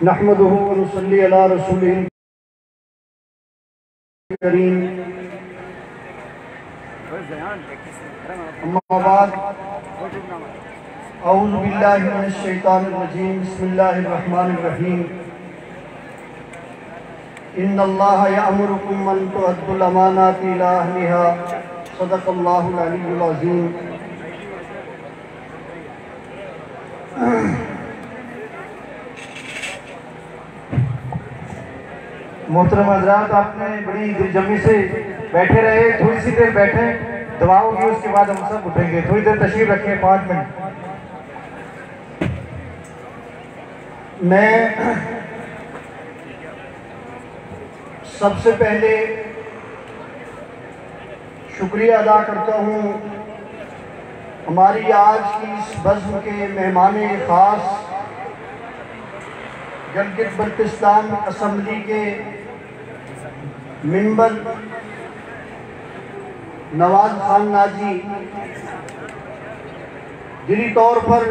نحمده ونصلي على رسوله الكريم اما بعد اعوذ باللہ من الشیطان الرجیم بسم اللہ الرحمن الرحیم ان اللہ یأمرکم ان تؤدوا الامانات الی اہلها صدق اللہ العلی العظیم۔ محترم حضرات، آپ نے بڑی دل جمی سے بیٹھے رہے، تھوڑی سی دیر بیٹھے، دعا ہوگی، اس کے بعد ہم سب اٹھیں گے۔ تھوڑی دیر تشریف رکھیں، 5 منٹ۔ میں سب سے پہلے شکریہ ادا کرتا ہوں ہماری آج کی اس بزم کے مہمان خاص گلگت بلتستان اسمبلی کے ممبر نواز خان ناجی، دلی طور پر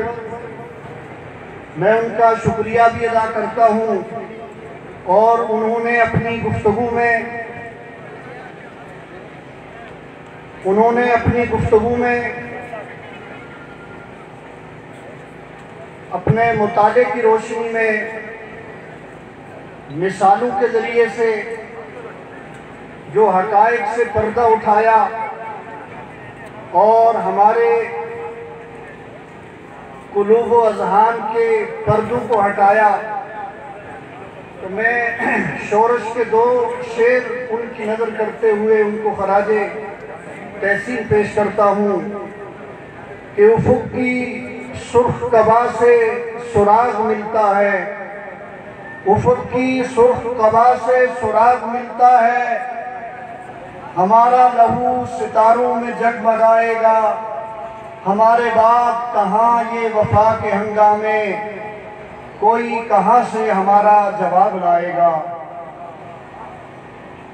میں ان کا شکریہ بھی ادا کرتا ہوں، اور انہوں نے اپنی گفتگو میں اپنے مطالعے کی روشنی میں مثالوں کے ذریعے سے جو حقائق سے پردہ اٹھایا اور ہمارے قلوب و اذہان کے پردوں کو ہٹایا، تو میں شورش کے 2 شعر ان کی نظر کرتے ہوئے ان کو خراج تحسین پیش کرتا ہوں کہ افق کی سرخ قبا سے سراغ ملتا ہے، افق کی سرخ قبا سے سراغ ملتا ہے، ہمارا لہو ستاروں میں جگمگائے گا، ہمارے بعد کہاں یہ وفا کے ہنگامے، کوئی کہاں سے ہمارا جواب لائے گا۔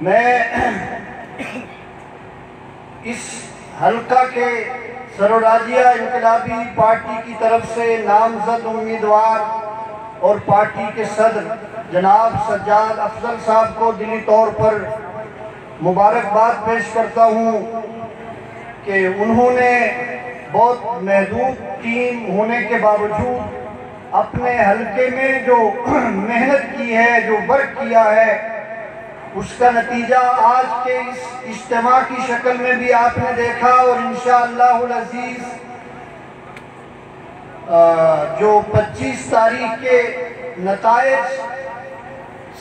میں اس حلقہ کے سرورادیہ انقلابی پارٹی کی طرف سے نامزد امیدوار اور پارٹی کے صدر جناب سجاد افضل صاحب کو دلی طور پر مبارکباد پیش کرتا ہوں کہ انہوں نے بہت محدود ٹیم ہونے کے باوجود اپنے حلقے میں جو محنت کی ہے، جو ورک کیا ہے، اس کا نتیجہ آج کے اس اجتماع کی شکل میں بھی آپ نے دیکھا، اور انشاءاللہ العزیز جو 25 تاریخ کے نتائج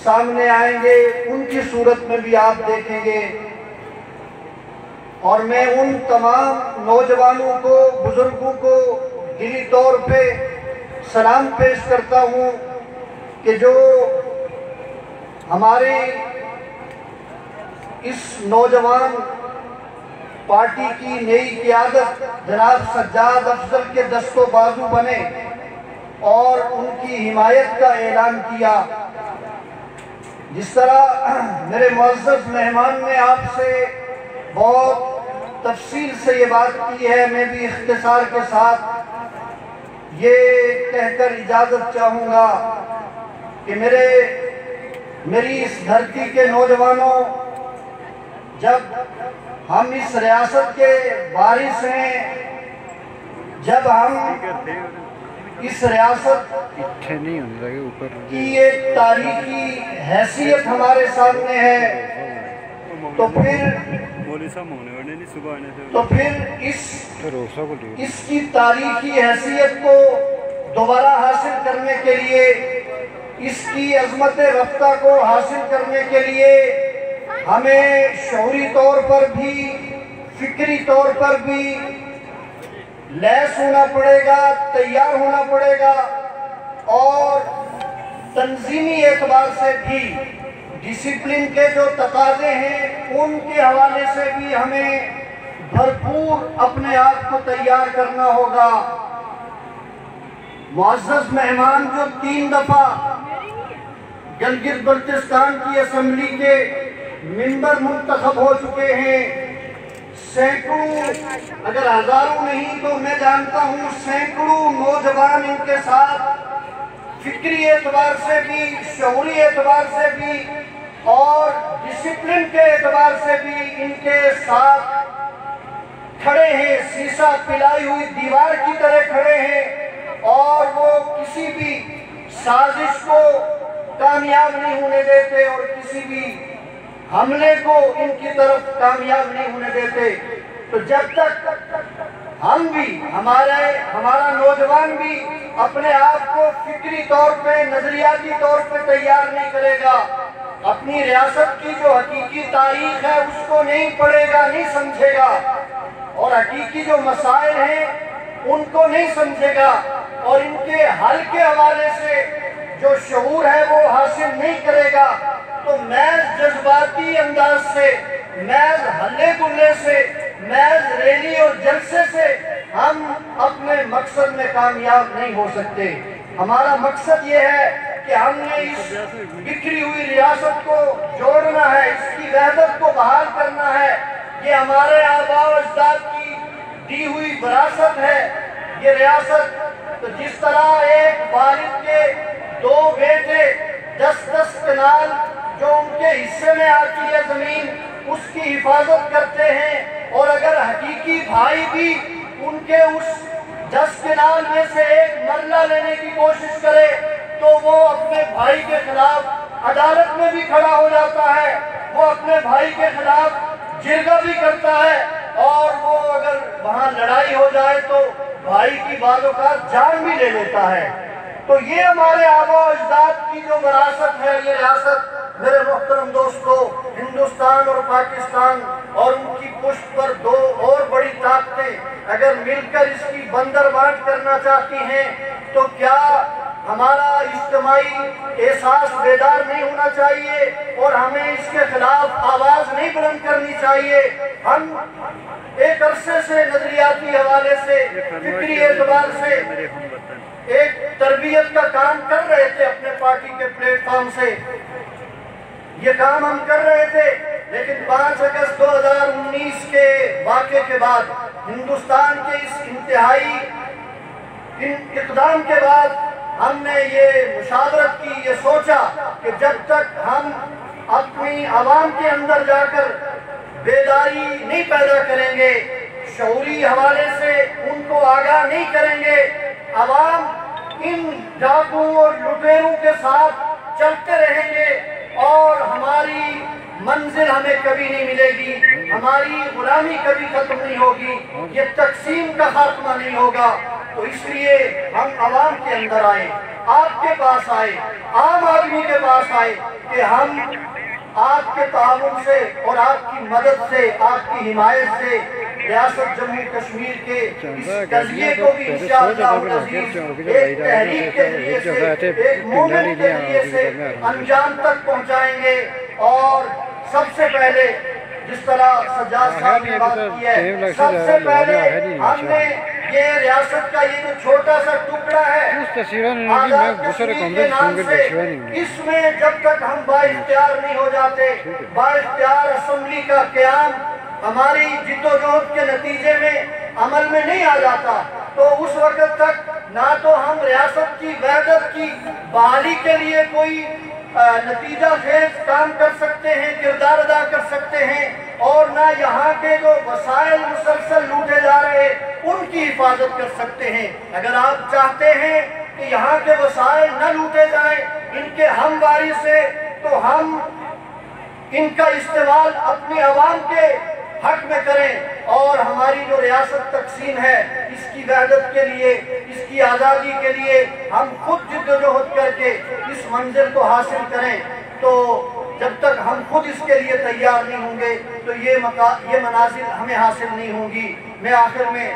سامنے آئیں گے ان کی صورت میں بھی آپ دیکھیں گے۔ اور میں ان تمام نوجوانوں کو، بزرگوں کو دلی طور پہ سلام پیش کرتا ہوں کہ جو ہماری اس نوجوان پارٹی کی نئی قیادت جناب سجاد افضل کے دست و بازو بنے اور ان کی حمایت کا اعلان کیا۔ جس طرح میرے معزز مہمان نے آپ سے بہت تفصیل سے یہ بات کی ہے، میں بھی اختصار کے ساتھ یہ کہہ کر اجازت چاہوں گا کہ میری اس دھرتی کے نوجوانوں، جب ہم اس ریاست کے وارث ہیں، جب ہم اس ریاست کی ایک تاریخی حیثیت ہمارے سامنے ہے، تو پھر اس کی تاریخی حیثیت کو دوبارہ حاصل کرنے کے لیے، اس کی عظمت رفتہ کو حاصل کرنے کے لیے ہمیں شعوری طور پر بھی، فکری طور پر بھی لیس ہونا پڑے گا، تیار ہونا پڑے گا، اور تنظیمی اعتبار سے بھی ڈسپلن کے جو تقاضے ہیں ان کے حوالے سے بھی ہمیں بھرپور اپنے آپ کو تیار کرنا ہوگا۔ معزز مہمان جو 3 دفعہ گلگت بلتستان کی اسمبلی کے ممبر منتخب ہو چکے ہیں، سینکڑوں، اگر ہزاروں نہیں تو میں جانتا ہوں سینکڑوں نوجوان ان کے ساتھ فکری اعتبار سے بھی، شعوری اعتبار سے بھی اور ڈسپلن کے اعتبار سے بھی ان کے ساتھ کھڑے ہیں، سیسا پلائی ہوئی دیوار کی طرح کھڑے ہیں، اور وہ کسی بھی سازش کو کامیاب نہیں ہونے دیتے اور کسی بھی حملے کو ان کی طرف کامیاب نہیں ہونے دیتے۔ تو جب تک ہم بھی، ہمارا نوجوان بھی اپنے آپ کو فکری طور پہ، نظریاتی طور پہ تیار نہیں کرے گا، اپنی ریاست کی جو حقیقی تاریخ ہے اس کو نہیں پڑھے گا، نہیں سمجھے گا، اور حقیقی جو مسائل ہیں ان کو نہیں سمجھے گا، اور ان کے حل کے حوالے سے جو شعور ہے وہ حاصل نہیں کرے گا، تو محض جذباتی انداز سے، محض ہلے گلے سے، محض ریلی اور جلسے سے ہم اپنے مقصد میں کامیاب نہیں ہو سکتے۔ ہمارا مقصد یہ ہے کہ ہم نے اس بکھری ہوئی ریاست کو جوڑنا ہے، اس کی وحدت کو بحال کرنا ہے۔ یہ ہمارے آباء و اجداد کی دی ہوئی وراثت ہے یہ ریاست۔ تو جس طرح ایک والد کے دو بیٹے 10-10 کنال جو ان کے حصے میں آتی ہے زمین، اس کی حفاظت کرتے ہیں، اور اگر حقیقی بھائی بھی ان کے اس 10 کنال میں سے ایک مرلہ لینے کی کوشش کرے تو وہ اپنے بھائی کے خلاف عدالت میں بھی کھڑا ہو جاتا ہے، وہ اپنے بھائی کے خلاف جرگہ بھی کرتا ہے، اور وہ اگر وہاں لڑائی ہو جائے تو بھائی کی بعض اوقات جان بھی لے لیتا ہے۔ تو یہ ہمارے آباء و اجداد کی جو وراثت ہے یہ ریاست، میرے محترم دوستو، ہندوستان اور پاکستان اور ان کی پشت پر دو اور بڑی طاقتیں اگر مل کر اس کی بندر بانٹ کرنا چاہتی ہیں تو کیا ہمارا اجتماعی احساس بیدار نہیں ہونا چاہیے اور ہمیں اس کے خلاف آواز نہیں بلند کرنی چاہیے؟ ہم ایک عرصے سے نظریاتی حوالے سے، فکری اعتبار سے ایک تربیت کا کام کر رہے تھے اپنے پارٹی کے پلیٹ فارم سے، یہ کام ہم کر رہے تھے، لیکن 5 اگست 2019 کے واقعے کے بعد، ہندوستان کے اس انتہائی اقدام کے بعد ہم نے یہ مشاورت کی، یہ سوچا کہ جب تک ہم اپنی عوام کے اندر جا کر بیداری نہیں پیدا کریں گے، شعوری حوالے سے ان کو آگاہ نہیں کریں گے، عوام ان ڈاکوؤں اور لٹیروں کے ساتھ چلتے رہیں گے اور ہماری منزل ہمیں کبھی نہیں ملے گی، ہماری غلامی کبھی ختم نہیں ہوگی، یہ تقسیم کا خاتمہ نہیں ہوگا۔ تو اس لیے ہم عوام کے اندر آئے، آپ کے پاس آئے، عام آدمی کے پاس آئے کہ ہم آپ کے تعاون سے اور آپ کی مدد سے، آپ کی حمایت سے ریاست جموں کشمیر کے اس قضیے کو بھی انشاءاللہ العزیز ایک تحریک کے ذریعے سے، ایک مومنٹ کے ذریعے سے انجام تک پہنچائیں گے۔ اور سب سے پہلے جس طرح سجاد صاحب نے بات کی ہے، سب سے پہلے ہم نے یہ ریاست کا یہ جو چھوٹا سا ٹکڑا ہے آزاد کشمیر کے نام سے، اس میں جب تک ہم بااختیار نہیں ہو جاتے، بااختیار اسمبلی کا قیام ہماری جد و جہد کے نتیجے میں عمل میں نہیں آ جاتا، تو اس وقت تک نہ تو ہم ریاست کی وحدت کی بحالی کے لیے کوئی نتیجہ خیز کام کر سکتے ہیں، کردار ادا کر سکتے ہیں، اور نہ یہاں کے جو وسائل مسلسل لوٹے جا رہے ان کی حفاظت کر سکتے ہیں۔ اگر آپ چاہتے ہیں کہ یہاں کے وسائل نہ لوٹے جائیں ان کے ہمواری سے، تو ہم ان کا استعمال اپنی عوام کے حق میں کریں، اور ہماری جو ریاست تقسیم ہے اس کی وحدت کے لیے، اس کی آزادی کے لیے ہم خود جد و جہد کر کے اس منزل کو حاصل کریں۔ تو جب تک ہم خود اس کے لیے تیار نہیں ہوں گے تو یہ منازل ہمیں حاصل نہیں ہوں گی۔ میں آخر میں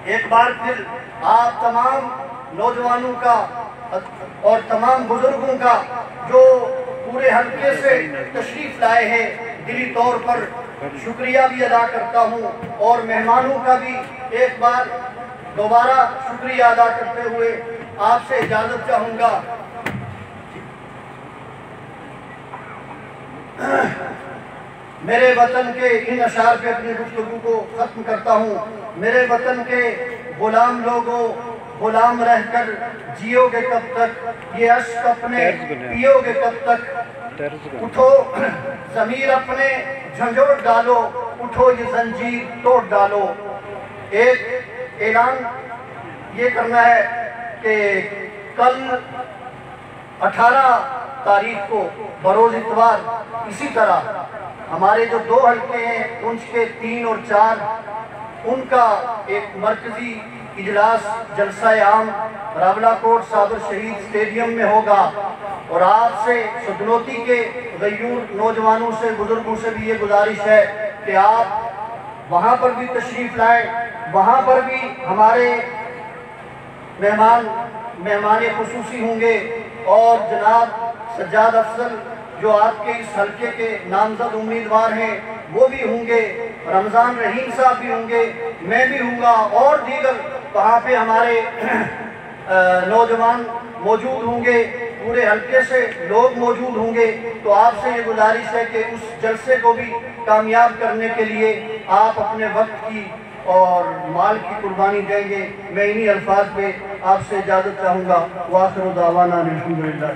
ایک بار پھر آپ تمام نوجوانوں کا اور تمام بزرگوں کا جو پورے حلقے سے تشریف لائے ہیں دلی طور پر شکریہ بھی ادا کرتا ہوں، اور مہمانوں کا بھی ایک بار دوبارہ شکریہ ادا کرتے ہوئے آپ سے اجازت چاہوں گا۔ میرے وطن کے ان اشعار پہ اپنی گفتگو کو ختم کرتا ہوں۔ میرے وطن کے غلام لوگوں، غلام رہ کر جیو گے کب تک، یہ اشک اپنے پیو گے کب تک، اٹھو ضمیر اپنے جھنجھوڑ ڈالو، اٹھو یہ زنجیر توڑ ڈالو۔ ایک اعلان یہ کرنا ہے کہ کل 18 تاریخ کو بروز اتوار اسی طرح ہمارے جو 2 حلقے ہیں پونچھ کے 3 اور 4 ان کا ایک مرکزی اجلاس جلسہ عام راولاکوٹ صابر شہید اسٹیڈیم میں ہوگا، اور آپ سے سدنوتی کے غیور نوجوانوں سے بزرگوں سے بھی یہ گزارش ہے کہ آپ وہاں پر بھی تشریف لائیں۔ وہاں پر بھی ہمارے مہمان خصوصی ہوں گے، اور جناب سجاد افضل جو آپ کے اس حلقے کے نامزد امیدوار ہیں وہ بھی ہوں گے، رمضان رحیم صاحب بھی ہوں گے، میں بھی ہوں گا، اور دیگر وہاں پہ ہمارے نوجوان موجود ہوں گے، پورے حلقے سے لوگ موجود ہوں گے۔ تو آپ سے یہ گزارش ہے کہ اس جلسے کو بھی کامیاب کرنے کے لیے آپ اپنے وقت کی اور مال کی قربانی دیں گے۔ میں انہی الفاظ پہ آپ سے اجازت چاہوں گا۔ وآخر دعوانا الحمدللہ۔